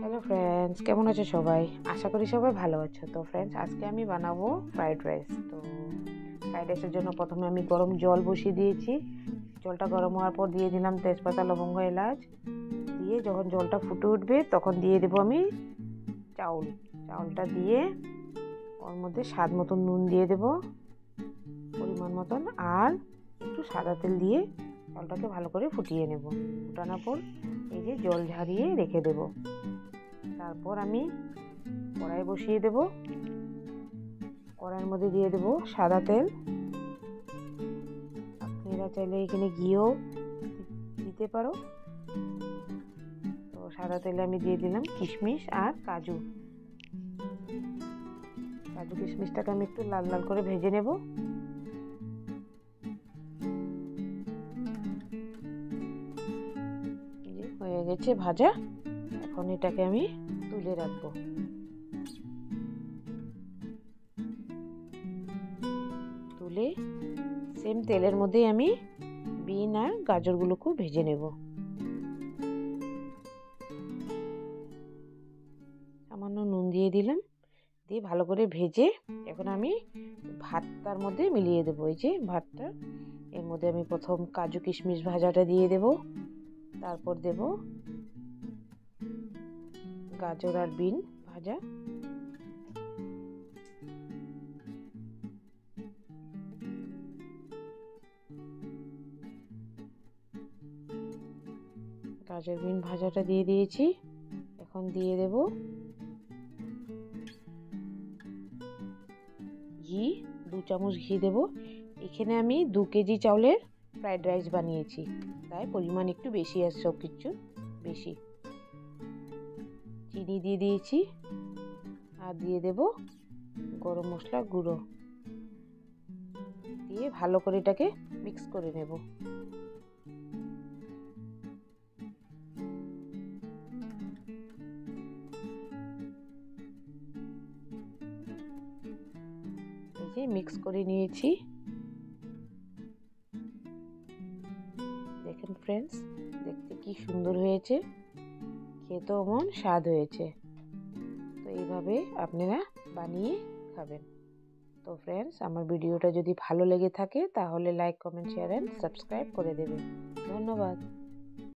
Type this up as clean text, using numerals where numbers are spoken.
Hello friends, কেমন আছো সবাই? আশা করি সবাই ভালো আছো। তো ফ্রেন্ডস, আজকে আমি বানাবো ফ্রাইড রাইস। তো ফ্রাইড রাইসের জন্য প্রথমে আমি গরম জল বসিয়ে দিয়েছি। জলটা গরম হওয়ার পর দিয়ে দিলাম তেজপাতা, লবঙ্গ, এলাচ। দিয়ে যখন জলটা ফুটে উঠবে তখন দিয়ে দেবো আমি চাউলটা দিয়ে ওর মধ্যে স্বাদ মতন নুন দিয়ে দেবো পরিমাণ মতন, আর একটু সাদা তেল দিয়ে চালটাকে ভালো করে ফুটিয়ে নেব। ফুটানোর পর এই যে জল ঝারিয়ে রেখে দেব। তারপর আমি কড়াই বসিয়ে দেব। কড়াইয়ের মধ্যে দিয়ে দেব সাদা তেল। আপনারা চাইলে এখানে ঘিও দিতে পারো। তো সাদা তেলে আমি দিয়ে দিলাম কিশমিশ আর কাজু কিশমিশটাকে আমি একটু লাল লাল করে ভেজে নেব। হয়ে গেছে ভাজা। এখন এটাকে আমি তুলে রাখবো। তুলে সেম তেলের মধ্যেই আমি বিন আর গাজরগুলোকে ভেজে নেব। সামান্য নুন দিয়ে দিলাম, দিয়ে ভালো করে ভেজে এখন আমি ভাতটার মধ্যে মিলিয়ে দেবো। এই যে ভাতটা, এর মধ্যে আমি প্রথম কাজু কিশমিশ ভাজাটা দিয়ে দেব। তারপর দেব গাজর আর বিন ভাজা। গাজর বিন ভাজাটা দিয়ে দিয়েছি। এখন দিয়ে দেব ঘি, 2 চামচ ঘি দেব। এখানে আমি 2 কেজি চাউলের ফ্রাইড রাইস বানিয়েছি, তাই পরিমাণ একটু বেশি আছে, সব কিছু বেশি। চিনি দিয়ে দিয়েছি, আর দিয়ে দেব গরম মশলা গুঁড়ো দিয়ে ভালো করে এটাকে মিক্স করে নেব। এই যে মিক্স করে নিয়েছি। দেখেন ফ্রেন্ডস, দেখতে কি সুন্দর হয়েছে, খেতেও এমন স্বাদ হয়েছে। তো এইভাবে আপনারা বানিয়ে খাবেন। তো ফ্রেন্ডস, আমার ভিডিওটা যদি ভালো লেগে থাকে তাহলে like, comment, share and subscribe করে দেবেন। ধন্যবাদ।